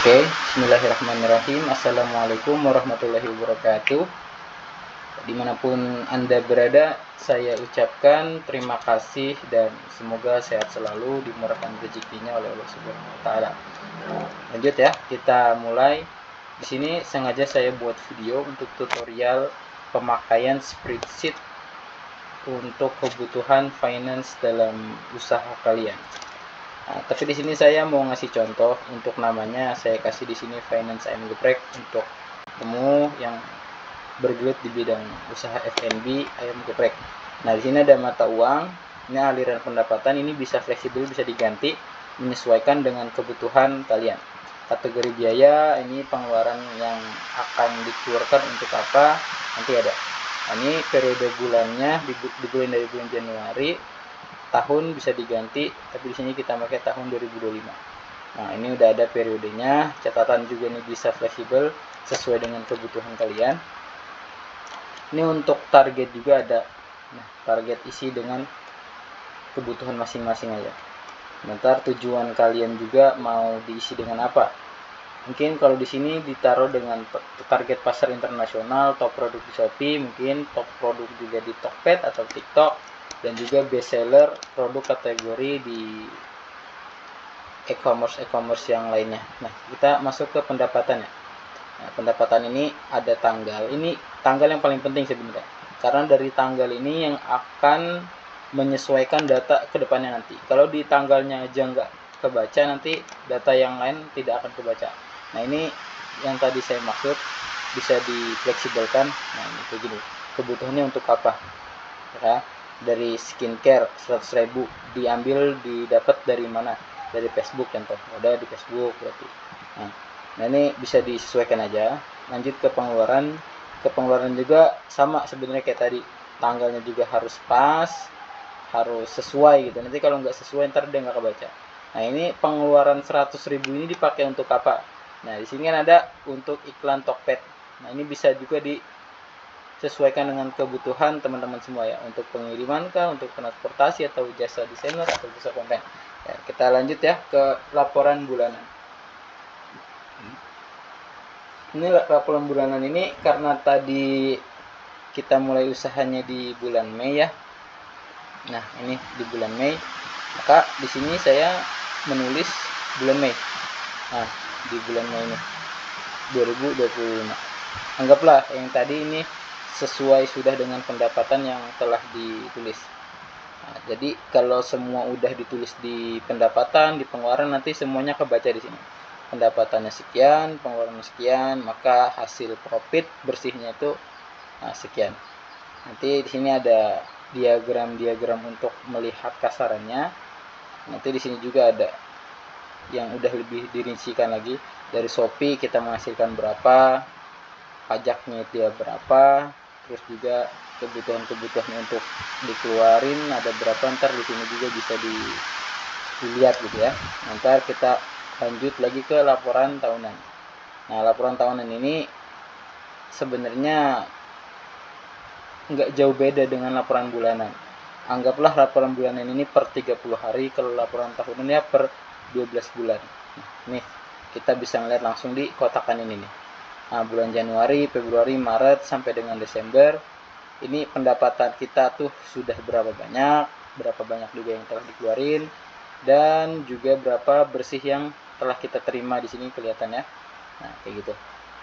Oke, bismillahirrahmanirrahim. Assalamualaikum warahmatullahi wabarakatuh. Dimanapun Anda berada, saya ucapkan terima kasih dan semoga sehat selalu, dimurahkan rezekinya oleh Allah Subhanahu wa taala. Lanjut ya, kita mulai. Di sini sengaja saya buat video untuk tutorial pemakaian spreadsheet untuk kebutuhan finance dalam usaha kalian. Nah, tapi di sini saya mau ngasih contoh untuk namanya, saya kasih di sini Finance Ayam Geprek untuk kamu yang bergelut di bidang usaha F&B ayam geprek. Nah, di sini ada mata uang, ini aliran pendapatan, ini bisa fleksibel, bisa diganti menyesuaikan dengan kebutuhan kalian. Kategori biaya, ini pengeluaran yang akan dikeluarkan untuk apa, nanti ada. Nah, ini periode bulannya dimulai dari bulan Januari, tahun bisa diganti, tapi di sini kita pakai tahun 2025. Nah, ini udah ada periodenya, catatan juga ini bisa fleksibel sesuai dengan kebutuhan kalian. Ini untuk target juga ada. Nah, target isi dengan kebutuhan masing-masing aja. Ntar tujuan kalian juga mau diisi dengan apa? Mungkin kalau di sini ditaruh dengan target pasar internasional, top produk di Shopee, mungkin top produk juga di Tokped atau TikTok, dan juga best seller produk kategori di e-commerce yang lainnya. Nah, kita masuk ke pendapatannya. Nah, pendapatan ini ada tanggal. Ini tanggal yang paling penting sebenarnya. Karena dari tanggal ini yang akan menyesuaikan data ke depannya nanti. Kalau di tanggalnya aja nggak kebaca, nanti data yang lain tidak akan kebaca. Nah, ini yang tadi saya maksud, bisa difleksibelkan. Nah, ini kayak gini. Kebutuhannya untuk apa? Ya, dari skincare 100.000 diambil, didapat dari mana? Dari Facebook contoh. Udah di Facebook berarti. Nah, ini bisa disesuaikan aja. Lanjut ke pengeluaran. Ke pengeluaran juga sama sebenarnya kayak tadi. Tanggalnya juga harus pas, harus sesuai gitu. Nanti kalau nggak sesuai ntar dia nggak kebaca. Nah, ini pengeluaran 100.000 ini dipakai untuk apa? Nah, di sini kan ada untuk iklan Tokped. Nah, ini bisa juga disesuaikan dengan kebutuhan teman-teman semua ya, untuk pengiriman kah, untuk transportasi atau jasa desainer atau jasa konten. Ya, kita lanjut ya ke laporan bulanan. Ini laporan bulanan ini karena tadi kita mulai usahanya di bulan Mei ya. Nah, ini di bulan Mei, maka di sini saya menulis bulan Mei. Nah, di bulan Mei ini 2025. Anggaplah yang tadi ini sesuai sudah dengan pendapatan yang telah ditulis. Nah, jadi kalau semua udah ditulis di pendapatan, di pengeluaran, nanti semuanya kebaca di sini. Pendapatannya sekian, pengeluaran sekian, maka hasil profit bersihnya itu sekian. Nanti di sini ada diagram-diagram untuk melihat kasarannya. Nanti di sini juga ada yang udah lebih dirincikan lagi. Dari Shopee kita menghasilkan berapa, pajaknya dia berapa, terus juga kebutuhan untuk dikeluarin ada berapa, ntar di sini juga bisa dilihat gitu ya. Ntar kita lanjut lagi ke laporan tahunan. Nah, laporan tahunan ini sebenarnya nggak jauh beda dengan laporan bulanan. Anggaplah laporan bulanan ini per 30 hari, kalau laporan tahunannya per 12 bulan. Nah, nih kita bisa ngeliat langsung di kotakan ini nih. Nah, bulan Januari, Februari, Maret sampai dengan Desember, ini pendapatan kita tuh sudah berapa banyak juga yang telah dikeluarin, dan juga berapa bersih yang telah kita terima di sini kelihatan ya. Nah, kayak gitu.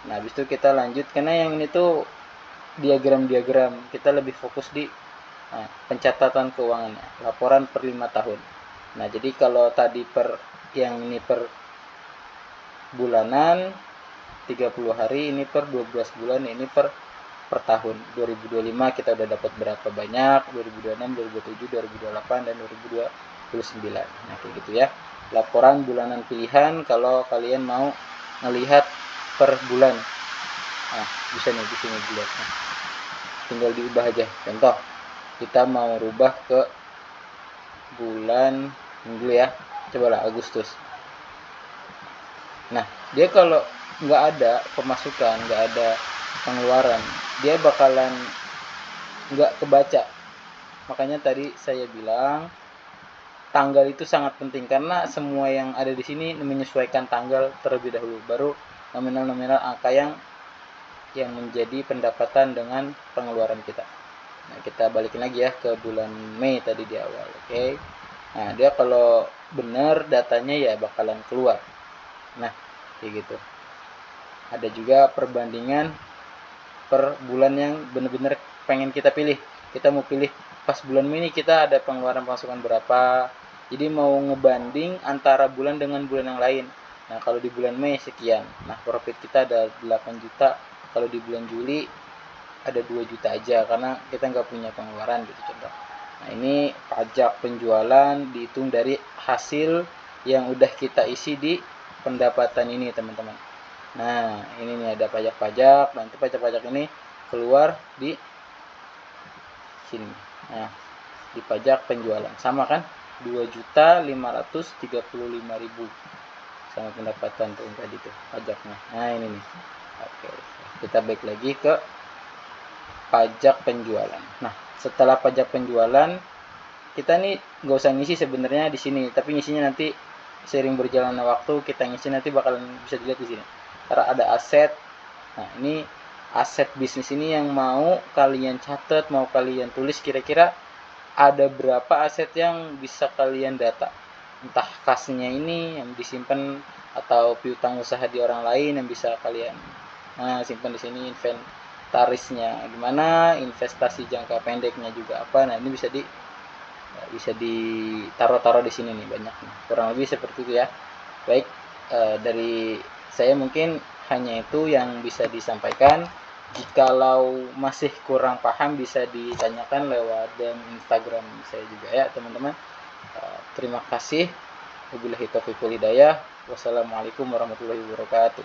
Nah, habis itu kita lanjut, karena yang ini tuh diagram-diagram, kita lebih fokus di pencatatan keuangannya, laporan per 5 tahun. Nah, jadi kalau tadi yang ini per bulanan 30 hari, ini per 12 bulan, ini per tahun. 2025 kita udah dapat berapa banyak, 2026, 2027, 2028 dan 2029. Nah, kayak gitu ya. Laporan bulanan pilihan kalau kalian mau melihat per bulan. Nah, bisa nih di sini dilihat. Nah, tinggal diubah aja. Contoh, kita mau rubah ke bulan dulu ya. Cobalah Agustus. Nah, dia kalau nggak ada pemasukan, nggak ada pengeluaran, dia bakalan nggak kebaca. Makanya tadi saya bilang tanggal itu sangat penting karena semua yang ada di sini menyesuaikan tanggal terlebih dahulu, baru nominal-nominal angka yang menjadi pendapatan dengan pengeluaran kita. Nah, kita balikin lagi ya ke bulan Mei tadi di awal. Oke. Nah, dia kalau benar datanya ya bakalan keluar. Nah, kayak gitu. Ada juga perbandingan per bulan yang benar-benar pengen kita pilih. Kita mau pilih pas bulan Mei ini kita ada pengeluaran pemasukan berapa. Jadi mau ngebanding antara bulan dengan bulan yang lain. Nah, kalau di bulan Mei sekian. Nah, profit kita ada 8 juta. Kalau di bulan Juli ada 2 juta aja karena kita nggak punya pengeluaran gitu contoh. Nah, ini pajak penjualan dihitung dari hasil yang udah kita isi di pendapatan ini, teman-teman. Nah, ini nih ada pajak-pajak. Nanti pajak-pajak ini keluar di sini. Nah, di pajak penjualan sama kan? 2.535.000 sama pendapatan tuh tadi tuh pajaknya. Nah, ini nih. Oke. Kita balik lagi ke pajak penjualan. Nah, setelah pajak penjualan kita nih nggak usah ngisi sebenarnya di sini, tapi ngisinya nanti sering berjalannya waktu kita ngisi nanti bakalan bisa dilihat di sini. Karena ada aset. Nah, ini aset bisnis ini yang mau kalian catat, mau kalian tulis kira-kira ada berapa aset yang bisa kalian data. Entah kasnya ini yang disimpan atau piutang usaha di orang lain yang bisa kalian simpan di sini, inventarisnya gimana, investasi jangka pendeknya juga apa. Nah, ini bisa ditaruh-taruh di sini nih banyak nih. Kurang lebih seperti itu ya. Baik, dari saya mungkin hanya itu yang bisa disampaikan. Jikalau masih kurang paham bisa ditanyakan lewat DM Instagram saya juga ya teman-teman. Terima kasih. Wabillahi taufiq wal hidayah. Wassalamualaikum warahmatullahi wabarakatuh.